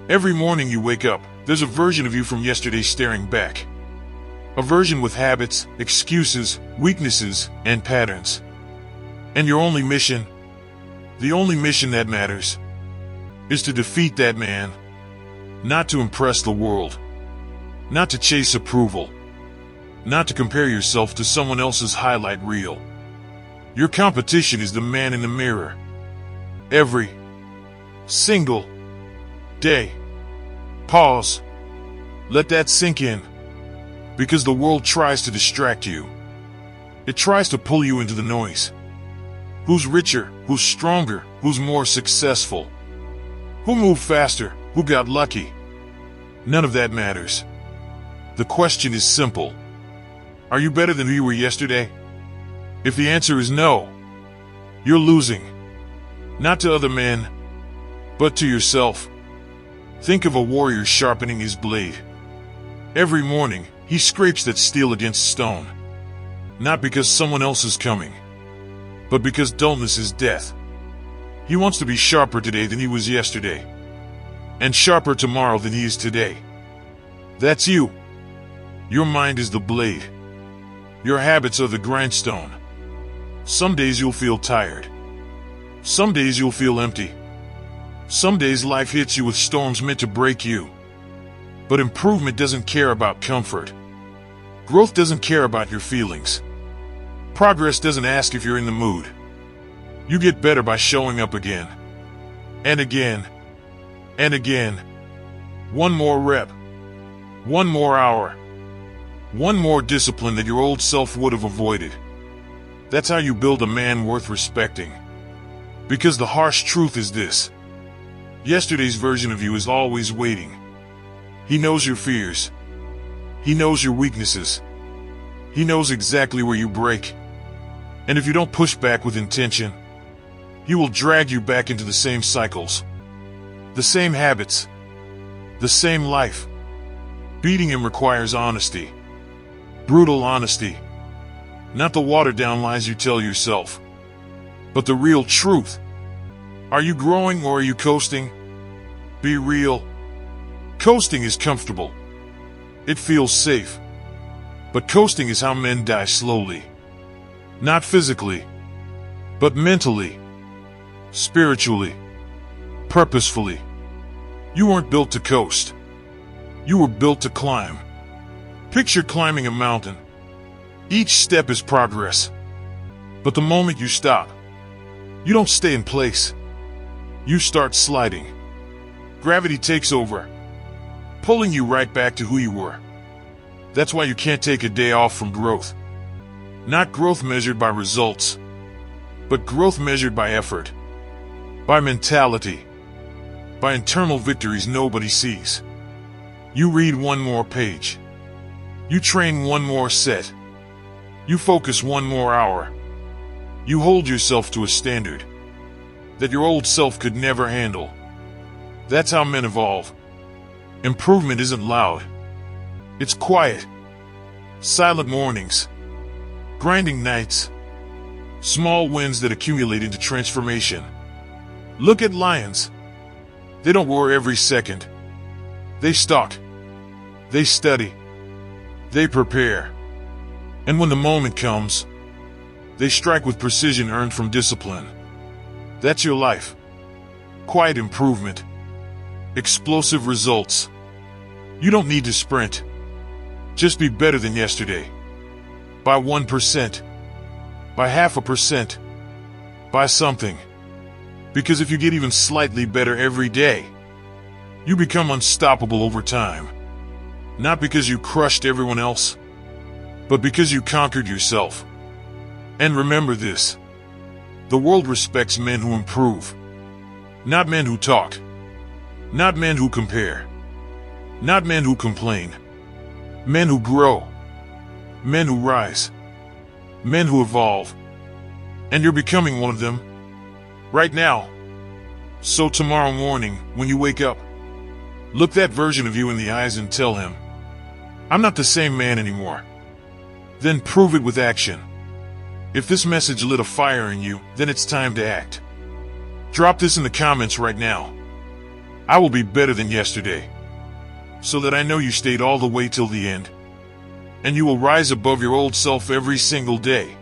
Every morning you wake up, there's a version of you from yesterday staring back. A version with habits, excuses, weaknesses, and patterns. And your only mission, the only mission that matters, is to defeat that man. Not to impress the world. Not to chase approval. Not to compare yourself to someone else's highlight reel. Your competition is the man in the mirror. Every single day. Pause. Let that sink in. Because the world tries to distract you. It tries to pull you into the noise. Who's richer? Who's stronger? Who's more successful? Who moved faster? Who got lucky? None of that matters. The question is simple. Are you better than who you were yesterday? If the answer is no, you're losing. Not to other men, but to yourself. Think of a warrior sharpening his blade. Every morning, he scrapes that steel against stone. Not because someone else is coming, but because dullness is death. He wants to be sharper today than he was yesterday, and sharper tomorrow than he is today. That's you. Your mind is the blade. Your habits are the grindstone. Some days you'll feel tired. Some days you'll feel empty. Some days life hits you with storms meant to break you. But improvement doesn't care about comfort. Growth doesn't care about your feelings. Progress doesn't ask if you're in the mood. You get better by showing up again. And again. And again. One more rep. One more hour. One more discipline that your old self would have avoided. That's how you build a man worth respecting. Because the harsh truth is this. Yesterday's version of you is always waiting. He knows your fears. He knows your weaknesses. He knows exactly where you break. And if you don't push back with intention, he will drag you back into the same cycles. The same habits. The same life. Beating him requires honesty. Brutal honesty. Not the watered-down lies you tell yourself, but the real truth. Are you growing or are you coasting? Be real. Coasting is comfortable. It feels safe. But coasting is how men die slowly. Not physically, but mentally, spiritually, purposefully. You weren't built to coast. You were built to climb. Picture climbing a mountain. Each step is progress. But the moment you stop, you don't stay in place. You start sliding. Gravity takes over, pulling you right back to who you were. That's why you can't take a day off from growth. Not growth measured by results, but growth measured by effort, by mentality, by internal victories nobody sees. You read one more page. You train one more set. You focus one more hour. You hold yourself to a standard that your old self could never handle. That's how men evolve. Improvement isn't loud. It's quiet. Silent mornings. Grinding nights. Small wins that accumulate into transformation. Look at lions. They don't roar every second. They stalk. They study. They prepare. And when the moment comes, they strike with precision earned from discipline. That's your life. Quiet improvement. Explosive results. You don't need to sprint. Just be better than yesterday. By 1%. By 0.5%. By something. Because if you get even slightly better every day, you become unstoppable over time. Not because you crushed everyone else, but because you conquered yourself. And remember this. The world respects men who improve. Not men who talk. Not men who compare. Not men who complain. Men who grow. Men who rise. Men who evolve. And you're becoming one of them. Right now. So tomorrow morning, when you wake up, look that version of you in the eyes and tell him, I'm not the same man anymore. Then prove it with action. If this message lit a fire in you, then it's time to act. Drop this in the comments right now. I will be better than yesterday, so that I know you stayed all the way till the end, and you will rise above your old self every single day.